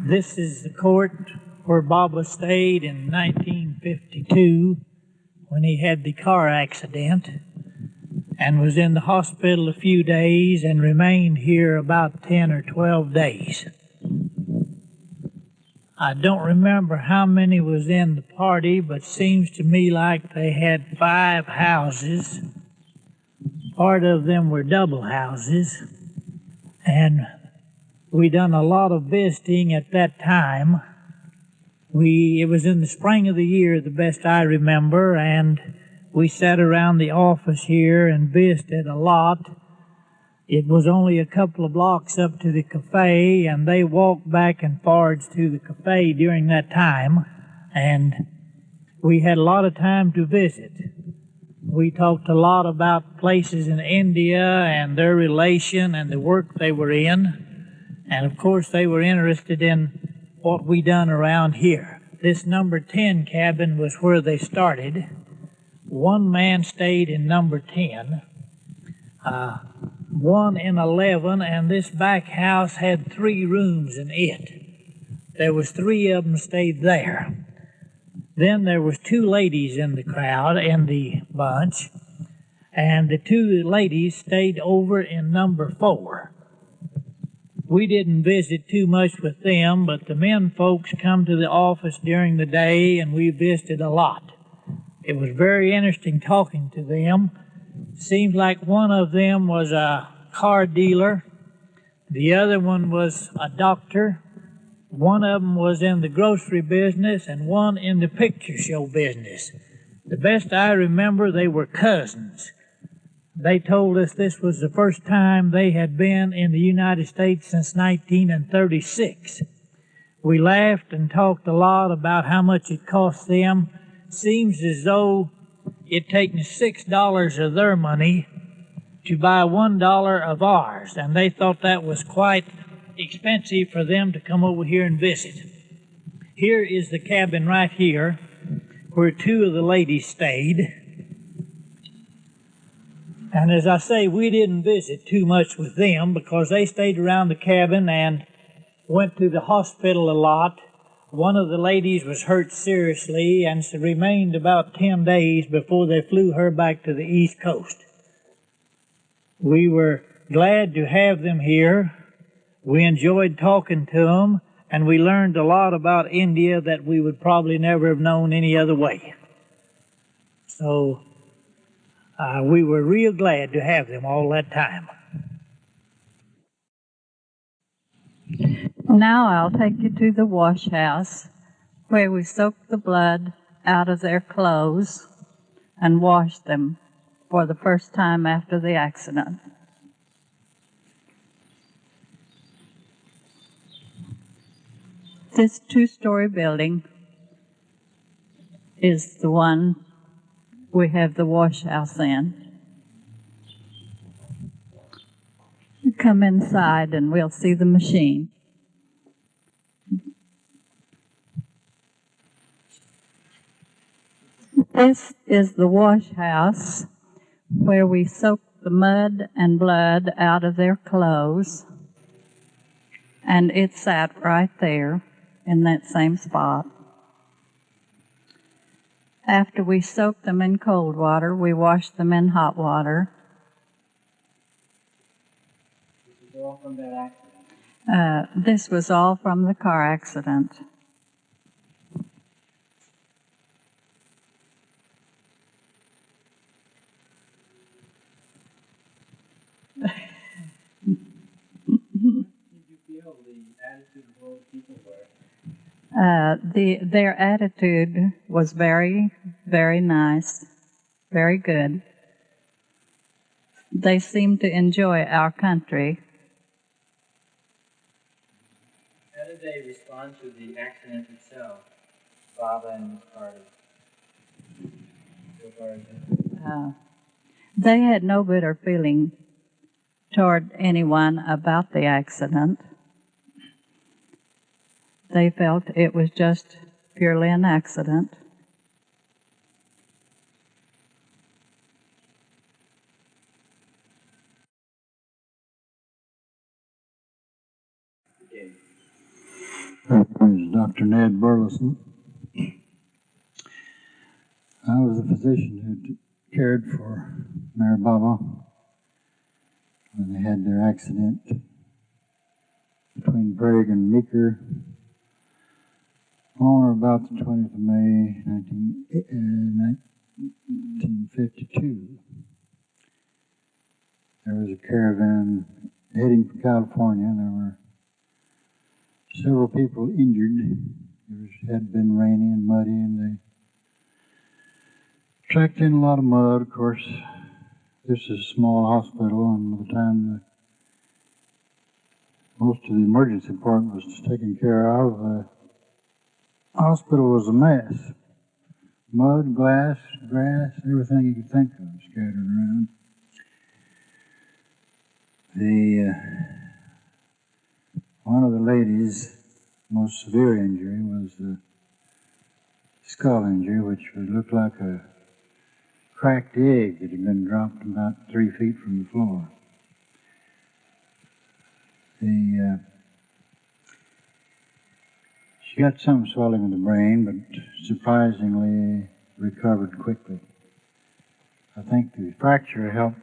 This is the court where Baba stayed in 1952 when he had the car accident and was in the hospital a few days and remained here about 10 or 12 days. I don't remember how many was in the party, but seems to me like they had 5 houses. Part of them were double houses, and we done a lot of visiting at that time. It was in the spring of the year, the best I remember, and we sat around the office here and visited a lot. It was only a couple of blocks up to the cafe, and they walked back and forwards to the cafe during that time, and we had a lot of time to visit. We talked a lot about places in India and their relation and the work they were in, and of course they were interested in what we done around here. This number 10 cabin was where they started. One man stayed in number 10. One in 11, and this back house had 3 rooms in it. There was 3 of them stayed there. Then there was 2 ladies in the crowd, in the bunch, and the 2 ladies stayed over in number 4. We didn't visit too much with them, but the men folks come to the office during the day, and we visited a lot. It was very interesting talking to them. Seems like one of them was a car dealer, the other one was a doctor, one of them was in the grocery business, and one in the picture show business. The best I remember, they were cousins. They told us this was the first time they had been in the United States since 1936. We laughed and talked a lot about how much it cost them. Seems as though it taken $6 of their money to buy $1 of ours, and they thought that was quite expensive for them to come over here and visit. Here is the cabin right here where 2 of the ladies stayed. And as I say, we didn't visit too much with them because they stayed around the cabin and went to the hospital a lot. One of the ladies was hurt seriously and remained about 10 days before they flew her back to the East Coast. We were glad to have them here. We enjoyed talking to them, and we learned a lot about India that we would probably never have known any other way. So we were real glad to have them all that time. Now I'll take you to the wash house where we soaked the blood out of their clothes and washed them for the first time after the accident. This 2-story building is the one we have the wash house in. You come inside and we'll see the machine. This is the wash house where we soak the mud and blood out of their clothes, and it sat right there in that same spot. After we soaked them in cold water, we washed them in hot water. This was all from that accident? This was all from the car accident. Their attitude was very, very nice, very good. They seemed to enjoy our country. How did they respond to the accident itself, Baba and Miss Carter? They had no bitter feeling toward anyone about the accident. They felt it was just purely an accident. Okay. Dr. Ned Burleson. I was the physician who cared for Mary Baba when they had their accident between Prague and Meeker on or about the 20th of May, 1952. There was a caravan heading for California. There were several people injured. It had been rainy and muddy, and they tracked in a lot of mud. Of course, this is a small hospital, and by the time most of the emergency part was taken care of, the hospital was a mess. Mud, glass, grass, everything you could think of scattered around. One of the ladies' most severe injury was the skull injury, which would look like a cracked egg that had been dropped about 3 feet from the floor. She got some swelling of the brain, but surprisingly recovered quickly. I think the fracture helped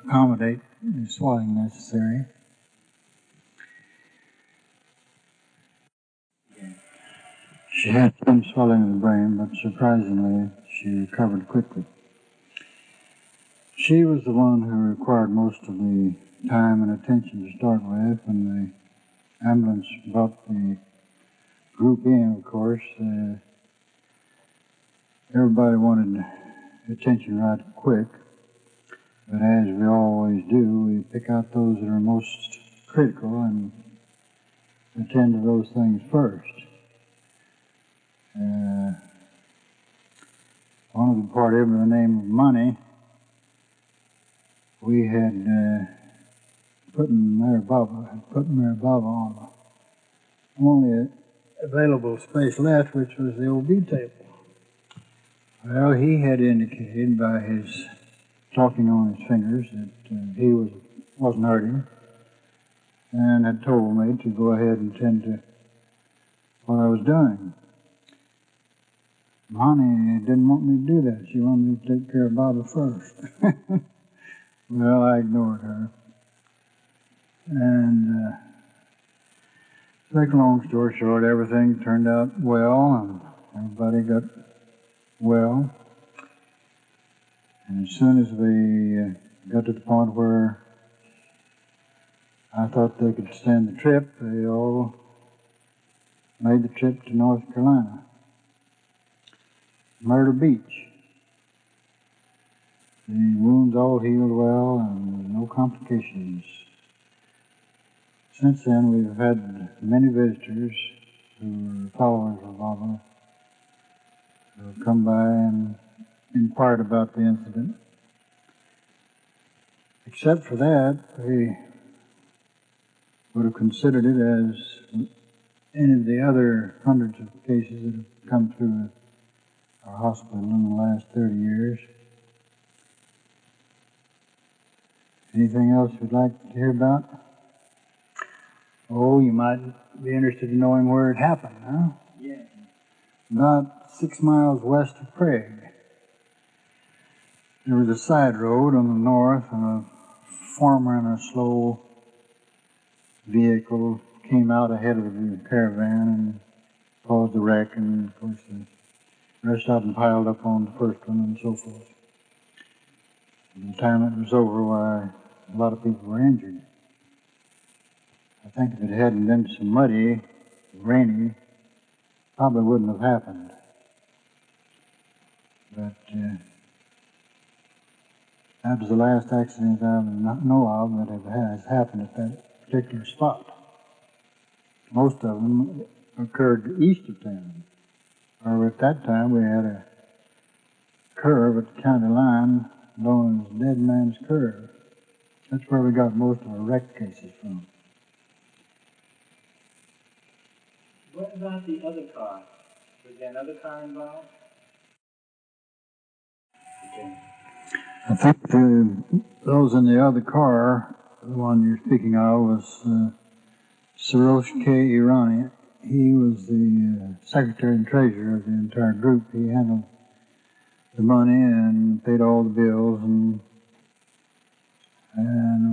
accommodate the swelling necessary. She had some swelling of the brain, but surprisingly, she recovered quickly. She was the one who required most of the time and attention to start with. When the ambulance brought the group in, of course, everybody wanted attention right quick. But as we always do, we pick out those that are most critical and attend to those things first. One of the party by the name of Money, we had put Mary Baba on the only available space left, which was the OB table. Well, he had indicated by his talking on his fingers that he wasn't hurting, and had told me to go ahead and tend to what I was doing. Monty didn't want me to do that. She wanted me to take care of Baba first. Well, I ignored her. And to make a long story short, everything turned out well, and everybody got well. And as soon as we got to the point where I thought they could stand the trip, they all made the trip to North Carolina. Myrtle Beach. The wounds all healed well and no complications. Since then, we've had many visitors who are followers of Baba who have come by and inquired about the incident. Except for that, we would have considered it as any of the other hundreds of cases that have come through our hospital in the last 30 years. Anything else you'd like to hear about? Oh, you might be interested in knowing where it happened, huh? Yeah. About 6 miles west of Prague. There was a side road on the north, and a farmer in a slow vehicle came out ahead of the caravan and caused the wreck, and of course the rest of them piled up on the first one and so forth. By the time it was over, why, a lot of people were injured. I think if it hadn't been so muddy, rainy, probably wouldn't have happened. But that was the last accident I know of that has happened at that particular spot. Most of them occurred east of town. Or at that time, we had a curve at the county line known as Dead Man's Curve. That's where we got most of our wreck cases from. What about the other car? Was there another car involved? Okay. I think those in the other car, the one you're speaking of, was Sarosh K. Irani, he was the secretary and treasurer of the entire group. He handled the money and paid all the bills, and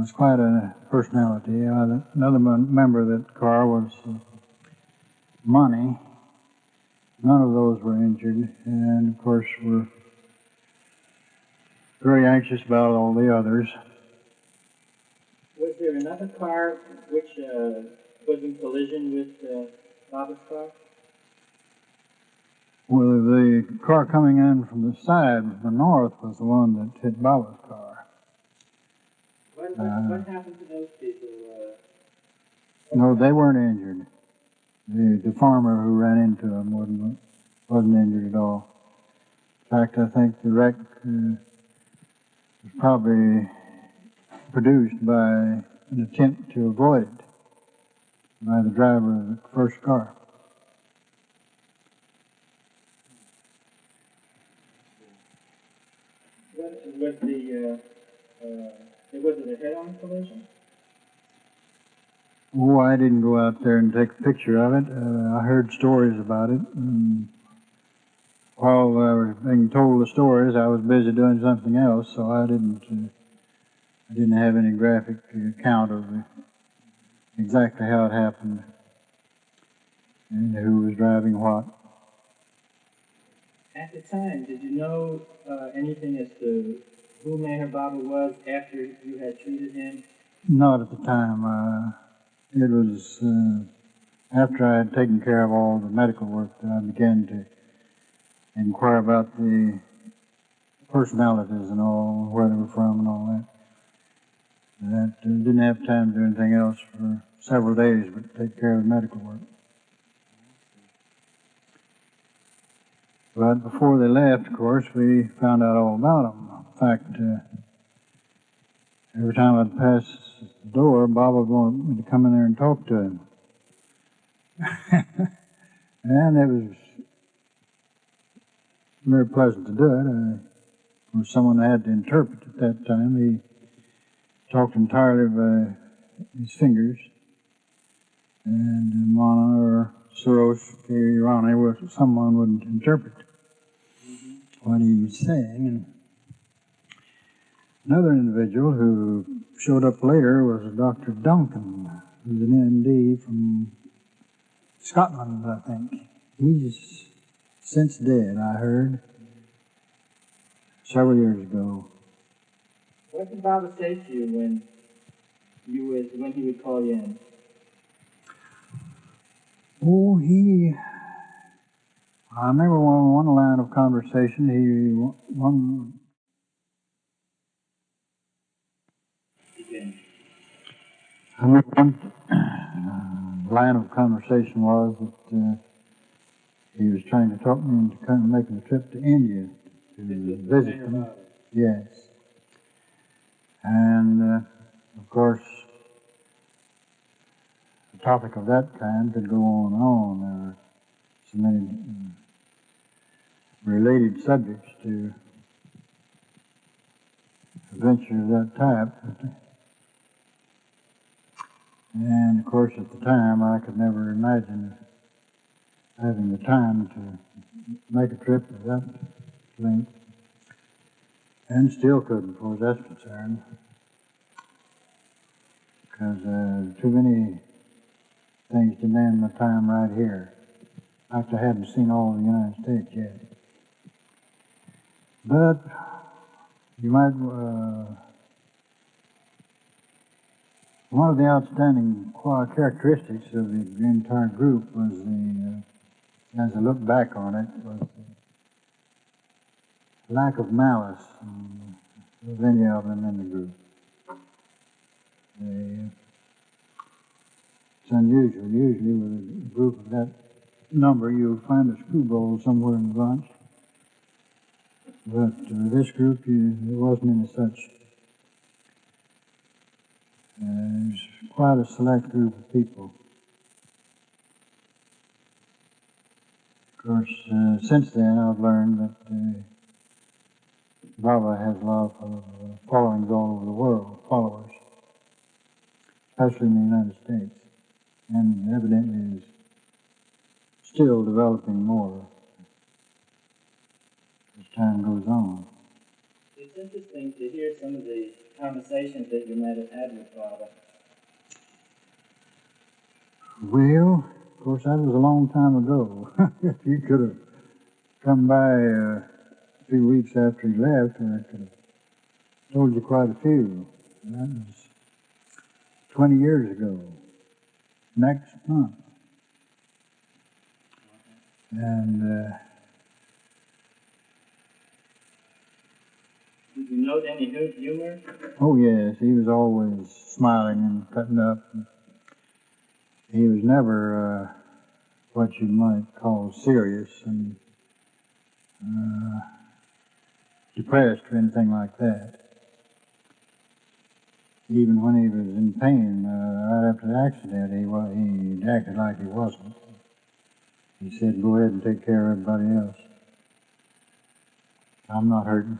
was quite a personality. Another member of that car was Money. None of those were injured, and of course we're very anxious about all the others. Was there another car which was in collision with Baba's car? Well, the car coming in from the side, from the north, was the one that hit Baba's car. What happened to those people? No, they weren't injured. The farmer who ran into them wasn't injured at all. In fact, I think the wreck was probably produced by an attempt to avoid it by the driver of the first car. Was it a head-on collision? Oh, I didn't go out there and take a picture of it. I heard stories about it. And while I was being told the stories, I was busy doing something else, so I didn't have any graphic account of exactly how it happened and who was driving what. At the time, did you know anything as to who Mayor Baba was after you had treated him? Not at the time. It was after I had taken care of all the medical work that I began to inquire about the personalities and all, where they were from and all that. Didn't have time to do anything else for several days but take care of the medical work. But before they left, of course, we found out all about them. In fact, every time I'd pass the door, Bob would want me to come in there and talk to him. And it was very pleasant to do it. For someone I had to interpret at that time, he talked entirely by his fingers. And Mana or Soros, Irani, someone would interpret what he was saying. And another individual who showed up later was Dr. Duncan, who's an MD from Scotland, I think. He's since dead, I heard, several years ago. What did Baba say to you when he would call you in? Oh, I remember one line of conversation, I remember one line of conversation was that he was trying to talk me into kind of making a trip to India to visit them. Yes. And, of course, a topic of that kind could go on and on. There are so many related subjects to a venture of that type. And, of course, at the time, I could never imagine having the time to make a trip of that length. And still couldn't, as far as that's concerned. Because too many things demand my time right here. In fact, I hadn't seen all of the United States yet. But you might, one of the outstanding characteristics of the entire group was as I look back on it, was the lack of malice of any of them in the group. It's unusual. Usually with a group of that number, you'll find a screwball somewhere in the bunch. But this group, there wasn't any such. It was quite a select group of people. Of course, since then, I've learned that Baba has a lot of followings all over the world, followers, especially in the United States, and evidently is still developing more as time goes on. It's interesting to hear some of the conversations that you might have had with Father. Well, of course, that was a long time ago. If you could have come by a few weeks after he left, I could have told you quite a few. That was 20 years ago, next month. And Did you note any humor? oh yes, he was always smiling and cutting up. He was never what you might call serious and depressed or anything like that. Even when he was in pain, right after the accident, he acted like he wasn't. He said, "Go ahead and take care of everybody else. I'm not hurting."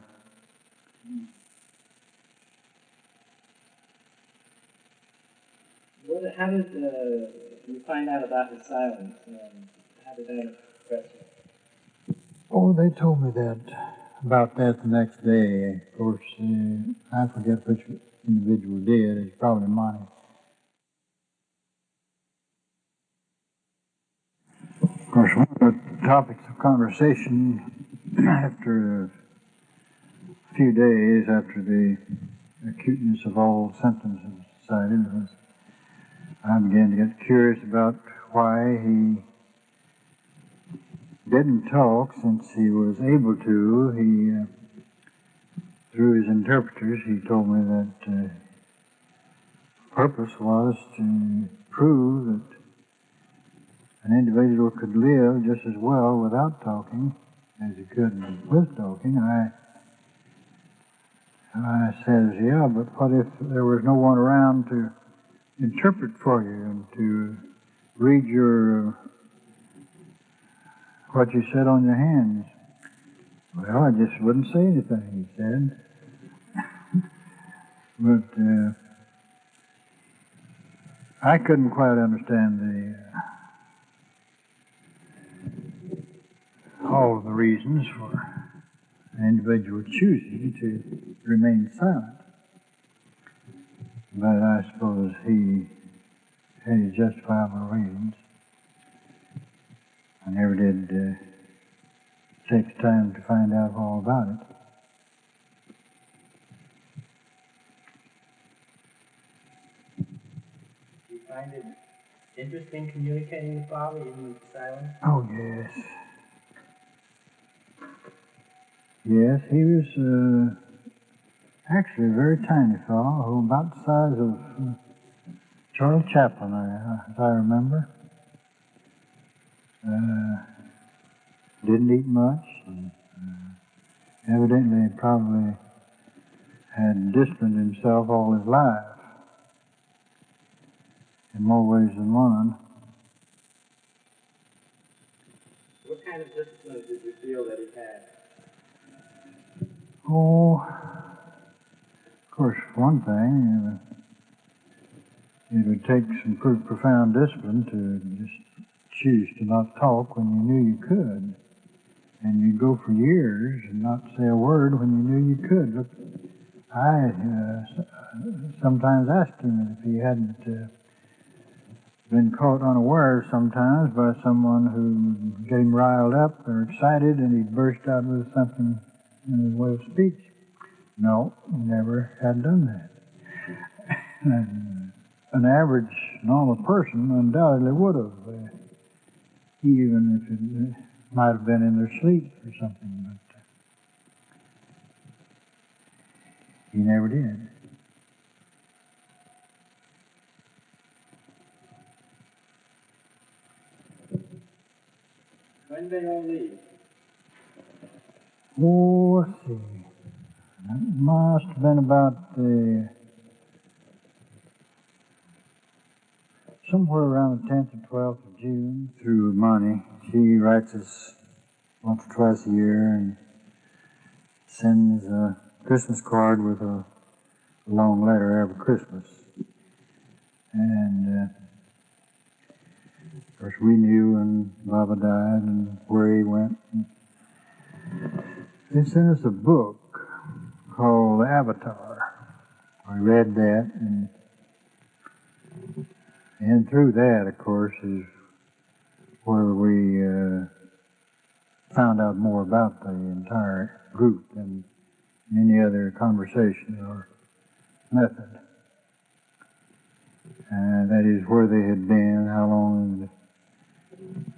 How did you find out about his silence? How did that impress you? Oh, they told me about that the next day. Of course, I forget which individual did. It's probably mine. Of course, one of the topics of conversation after a few days after the acuteness of all symptoms had subsided was I began to get curious about why he didn't talk since he was able to. Through his interpreters, he told me that purpose was to prove that an individual could live just as well without talking as he could with talking. I says, yeah, but what if there was no one around to interpret for you and to read what you said on your hands? Well, I just wouldn't say anything, he said. But I couldn't quite understand all of the reasons for an individual choosing to remain silent. But I suppose he had his justifiable reasons. I never did take the time to find out all about it. Do you find it interesting communicating with Father, even with silence? Oh, yes. Yes, he was actually a very tiny fellow, about the size of Charles Chaplin, as I remember. Didn't eat much, and evidently probably had disciplined himself all his life, in more ways than one. What kind of discipline did you feel that he had? Oh, of course, one thing, it would take some pretty profound discipline to just choose to not talk when you knew you could. And you'd go for years and not say a word when you knew you could. Look, I sometimes asked him if he hadn't been caught unaware sometimes by someone who would get him riled up or excited and he'd burst out with something in his way of speech. No, he never had done that. And an average normal person undoubtedly would have, even if it might have been in their sleep or something, but he never did. When did they all leave? Oh, let's see. That must have been about somewhere around the 10th or 12th of June. Through Monty. She writes us once or twice a year and sends a Christmas card with a long letter every Christmas. And Of course, we knew when Baba died and where he went. They sent us a book called Avatar. We read that, and through that, of course, is where we found out more about the entire group than any other conversation or method. And that is where they had been, how long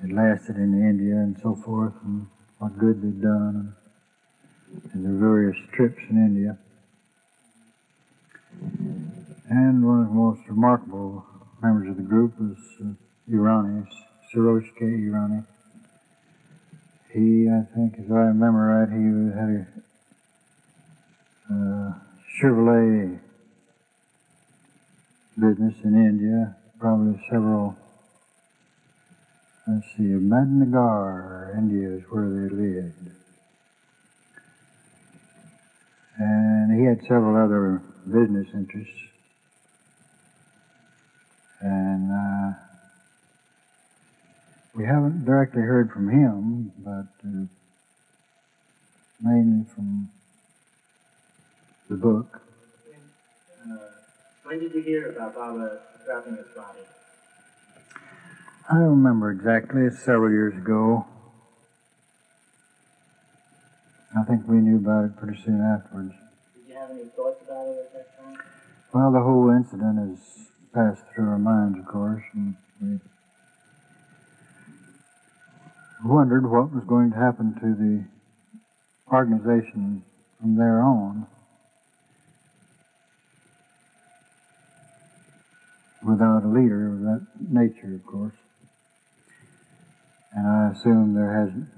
it lasted in India and so forth, and what good they'd done, and their various trips in India. And one of the most remarkable members of the group was Irani, Siroshke Irani. He, I think, if I remember right, he had a Chevrolet business in India, probably several, let's see, Ahmednagar, India is where they lived. And he had several other business interests. And we haven't directly heard from him, but mainly from the book. When did you hear about Baba dropping his body? I don't remember exactly. It's several years ago. I think we knew about it pretty soon afterwards. Did you have any thoughts about it at that time? Well, the whole incident has passed through our minds, of course, and we wondered what was going to happen to the organization from there on without a leader of that nature, of course. And I assume there hasn't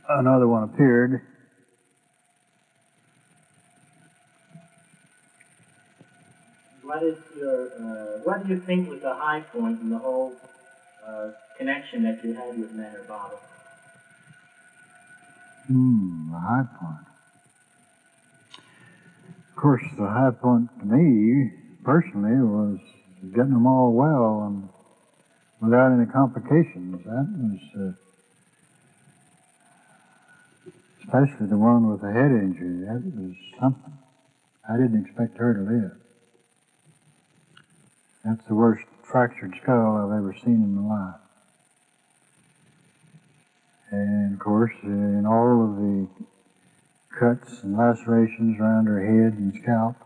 another one appeared. What do you think was the high point in the whole connection that you had with Ned Baba? The high point. Of course, the high point to me, personally, was getting them all well and without any complications. That was, especially the one with the head injury, that was something. I didn't expect her to live. That's the worst fractured skull I've ever seen in my life. And of course, in all of the cuts and lacerations around her head and scalp,